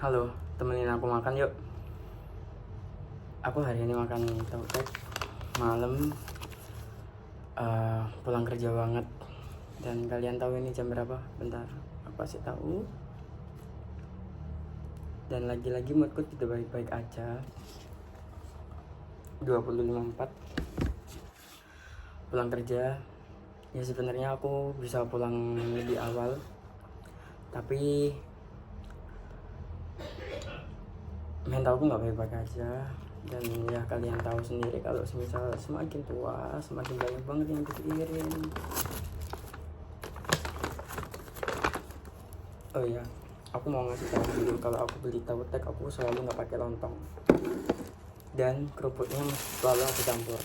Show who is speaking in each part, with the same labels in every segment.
Speaker 1: Halo, temenin aku makan yuk. Aku hari ini makan tahu tek malam, pulang kerja banget. Dan kalian tahu ini jam berapa? Bentar, aku kasih tahu. Dan lagi-lagi moodku tidak baik-baik aja. 20.54 pulang kerja. Ya sebenarnya aku bisa pulang lebih awal, tapi mentalku nggak baik-baik aja. Dan ya kalian tahu sendiri kalau semisal semakin tua semakin banyak banget yang dipikirin. Oh iya, aku mau ngasih tahu dulu kalau aku beli tahu tek aku selalu nggak pakai lontong dan kerupuknya selalu aku campur.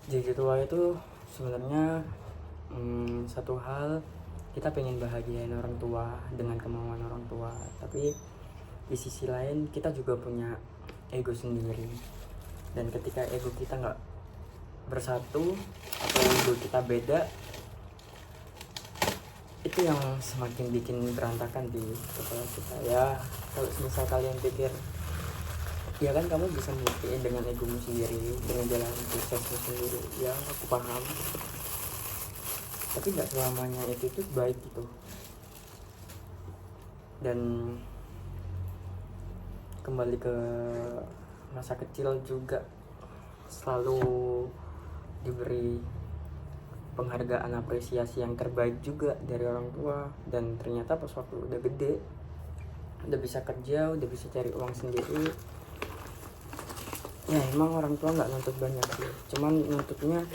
Speaker 1: Jadi tua itu sebenarnya satu hal, kita pengen bahagiain orang tua dengan kemauan orang tua, tapi di sisi lain kita juga punya ego sendiri. Dan ketika ego kita nggak bersatu atau ego kita beda, itu yang semakin bikin berantakan di kepala kita. Ya kalau misal kalian pikir ya kan kamu bisa membuktiin dengan egomu sendiri, dengan jalan suksesmu sendiri, ya aku paham, tapi nggak selamanya itu baik gitu. Dan kembali ke masa kecil juga selalu diberi penghargaan apresiasi yang terbaik juga dari orang tua. Dan ternyata pas waktu udah gede, udah bisa kerja, udah bisa cari uang sendiri, ya emang orang tua nggak nuntut banyak sih, cuman nuntutnya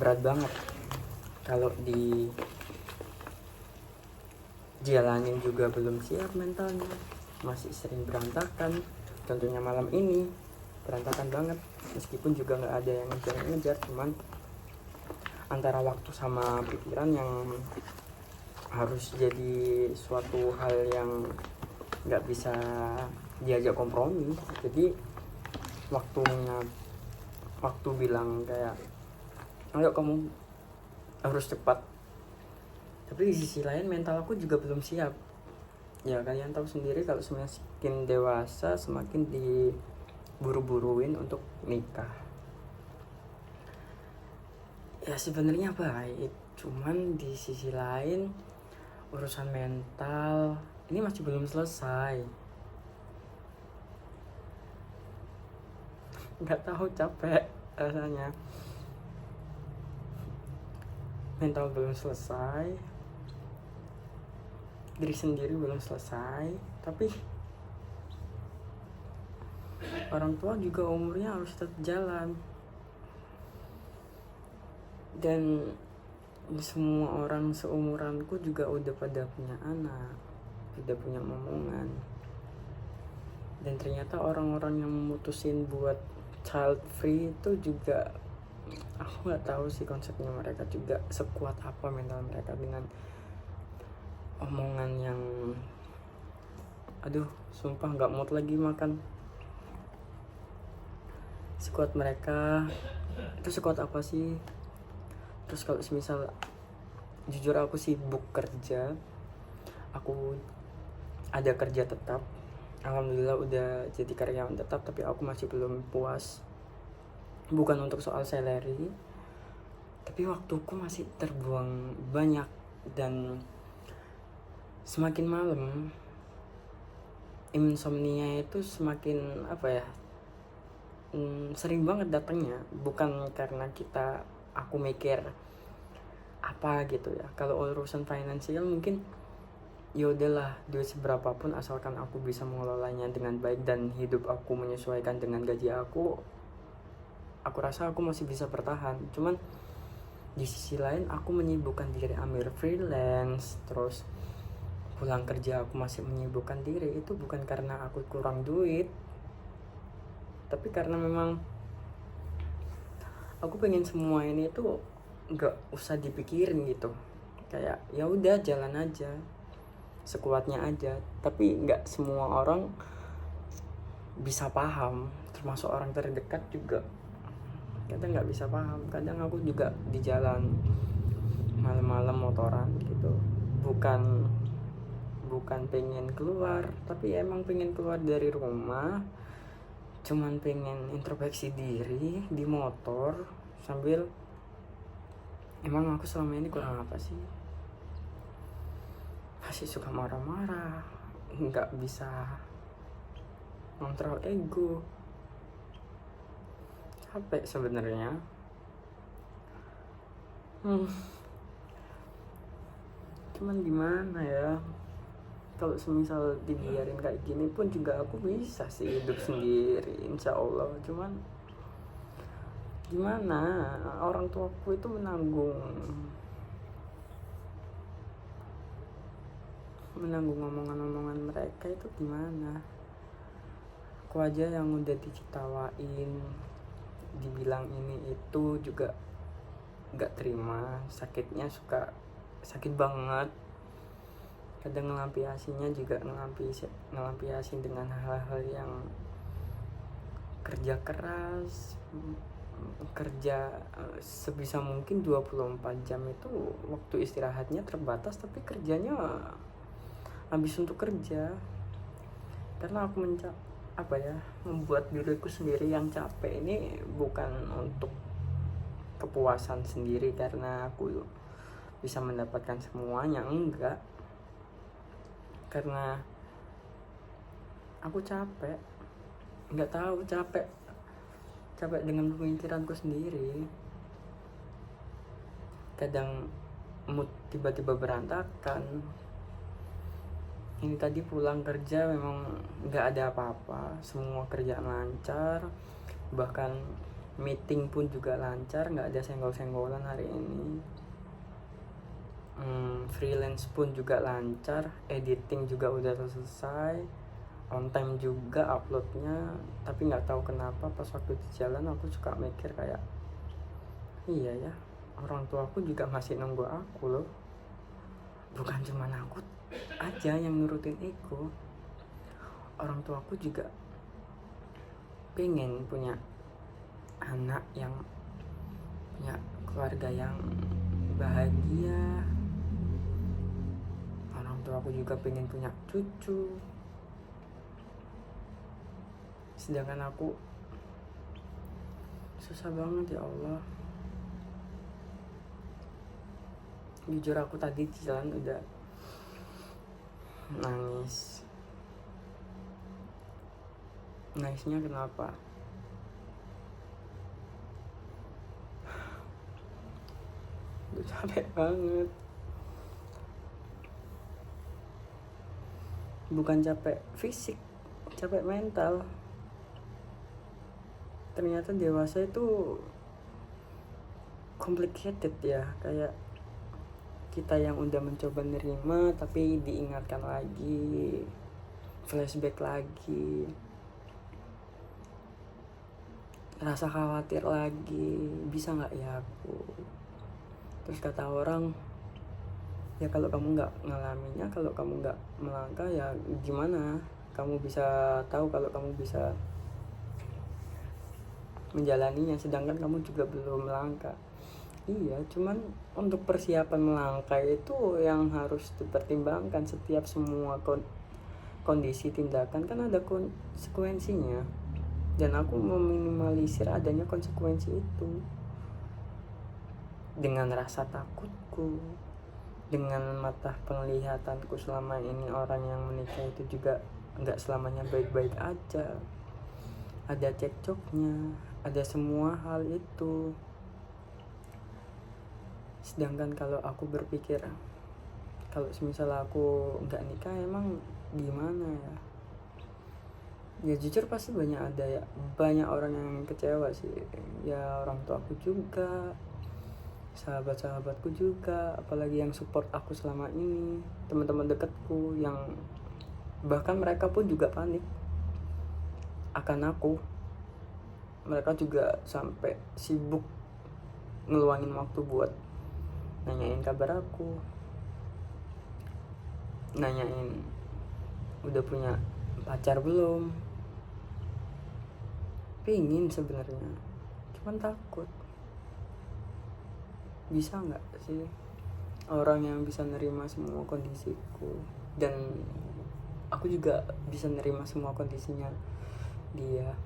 Speaker 1: berat banget. Kalau di jalanin juga belum siap mentalnya, masih sering berantakan. Tentunya malam ini berantakan banget, meskipun juga nggak ada yang ngejar, cuman antara waktu sama pikiran yang harus jadi suatu hal yang nggak bisa diajak kompromi. Jadi waktu bilang kayak ayo kamu harus cepat, tapi di sisi lain mental aku juga belum siap. Ya kalian tahu sendiri kalau semakin dewasa semakin diburu-buruin untuk nikah. Ya sebenarnya baik, cuman di sisi lain urusan mental ini masih belum selesai. Nggak tahu, capek rasanya. Mental belum selesai, diri sendiri belum selesai, tapi orang tua juga umurnya harus tetap jalan. Dan semua orang seumuranku juga udah pada punya anak, udah punya momongan. Dan ternyata orang-orang yang memutusin buat child free itu juga, aku nggak tahu sih konsepnya mereka juga sekuat apa mental mereka dengan omongan yang aduh sumpah nggak mood lagi makan. Sekuat mereka itu sekuat apa sih? Terus kalau misal jujur aku sibuk kerja, aku ada kerja tetap, alhamdulillah udah jadi karyawan tetap, tapi aku masih belum puas. Bukan untuk soal salary, tapi waktuku masih terbuang banyak. Dan semakin malam insomnia itu semakin sering banget datangnya. Bukan karena aku mikir apa gitu ya. Kalau urusan finansial mungkin ya udahlah, duit seberapa pun asalkan aku bisa mengelolanya dengan baik dan hidup aku menyesuaikan dengan gaji aku rasa aku masih bisa bertahan. Cuman di sisi lain aku menyibukkan diri ambil freelance, terus pulang kerja aku masih menyibukkan diri. Itu bukan karena aku kurang duit, tapi karena memang aku pengen semua ini tuh nggak usah dipikirin gitu. Kayak ya udah jalan aja, sekuatnya aja. Tapi nggak semua orang bisa paham, termasuk orang terdekat juga kadang nggak bisa paham. Kadang aku juga di jalan malam-malam motoran gitu, bukan bukan pengen keluar, tapi emang pengen keluar dari rumah, cuman pengen introspeksi diri di motor sambil, emang aku selama ini kurang apa sih? Masih suka marah-marah, nggak bisa kontrol ego, capek sebenarnya. Cuman gimana ya, kalau semisal dibiarin kayak gini pun juga aku bisa sih hidup sendiri insya Allah. Cuman gimana, orang tuaku itu menanggung omongan-omongan mereka itu gimana. Aku aja yang udah diketawain, dibilang ini itu juga gak terima. Sakitnya suka sakit banget. Kadang ngelampiasinya juga ngelampiasin dengan hal-hal yang kerja keras, kerja sebisa mungkin 24 jam itu waktu istirahatnya terbatas, tapi kerjanya habis untuk kerja. Karena aku membuat diriku sendiri yang capek ini bukan untuk kepuasan sendiri karena aku bisa mendapatkan semuanya, enggak, karena aku capek, nggak tahu, capek dengan pemikiranku sendiri. Kadang mood tiba-tiba berantakan. Ini tadi pulang kerja memang nggak ada apa-apa, semua kerjaan lancar, bahkan meeting pun juga lancar, nggak ada senggol-senggolan hari ini. Freelance pun juga lancar, editing juga udah selesai, on time juga uploadnya. Tapi nggak tahu kenapa pas waktu di jalan aku suka mikir kayak, iya ya, orang tuaku juga masih nunggu aku loh, bukan cuma aku aja yang nurutin ego. Orang tuaku juga pengen punya anak yang punya keluarga yang bahagia. Orang tua aku juga pengen punya cucu, sedangkan aku susah banget. Ya Allah, jujur aku tadi di jalan udah nangis. Nangisnya kenapa? Udah capek banget. Bukan capek fisik, capek mental. Ternyata dewasa itu complicated ya, kayak kita yang udah mencoba nerima tapi diingatkan lagi, flashback lagi, rasa khawatir lagi, bisa nggak ya aku. Terus kata orang, ya kalau kamu nggak ngalaminnya, kalau kamu nggak melangkah, ya gimana kamu bisa tahu kalau kamu bisa menjalaninya, sedangkan kamu juga belum melangkah. Iya, cuman untuk persiapan melangkah itu yang harus dipertimbangkan. Setiap semua kondisi tindakan kan ada konsekuensinya, dan aku meminimalisir adanya konsekuensi itu dengan rasa takutku, dengan mata penglihatanku selama ini. Orang yang menikah itu juga nggak selamanya baik-baik aja, ada cekcoknya, ada semua hal itu. Sedangkan kalau aku berpikir, kalau semisal aku nggak nikah emang gimana ya, ya jujur pasti banyak orang yang kecewa sih. Ya orang tua aku juga, sahabat-sahabatku juga, apalagi yang support aku selama ini, teman-teman dekatku yang bahkan mereka pun juga panik akan aku. Mereka juga sampai sibuk ngeluangin waktu buat nanyain kabar aku, nanyain udah punya pacar belum. Pingin sebenarnya, cuman takut. Bisa nggak sih orang yang bisa nerima semua kondisiku? dan aku juga bisa nerima semua kondisinya dia.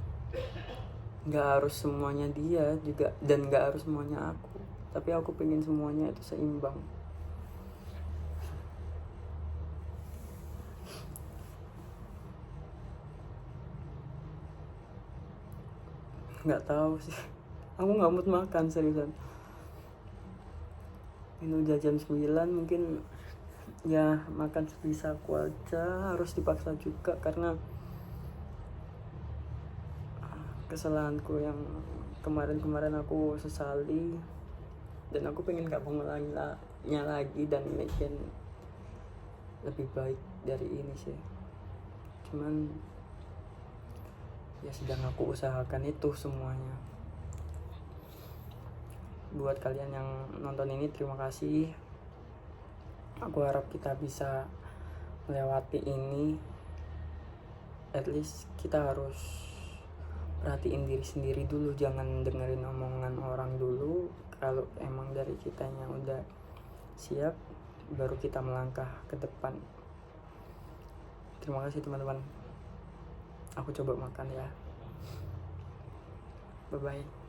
Speaker 1: Nggak harus semuanya dia juga, dan nggak harus semuanya aku, tapi aku pengen semuanya itu seimbang. Nggak tahu sih, aku nggak mood makan seriusan. Ini udah jam 9, mungkin ya makan sebisa aku aja, harus dipaksa juga karena kesalahanku yang kemarin aku sesali, dan aku pengen gak mengulangnya lagi dan bikin lebih baik dari ini sih. Cuman ya sedang aku usahakan itu semuanya. Buat kalian yang nonton ini, terima kasih. Aku harap kita bisa melewati ini. At least kita harus perhatiin diri sendiri dulu, jangan dengerin omongan orang dulu. Kalau emang dari kitanya udah siap, baru kita melangkah ke depan. Terima kasih teman-teman. Aku coba makan ya. Bye bye.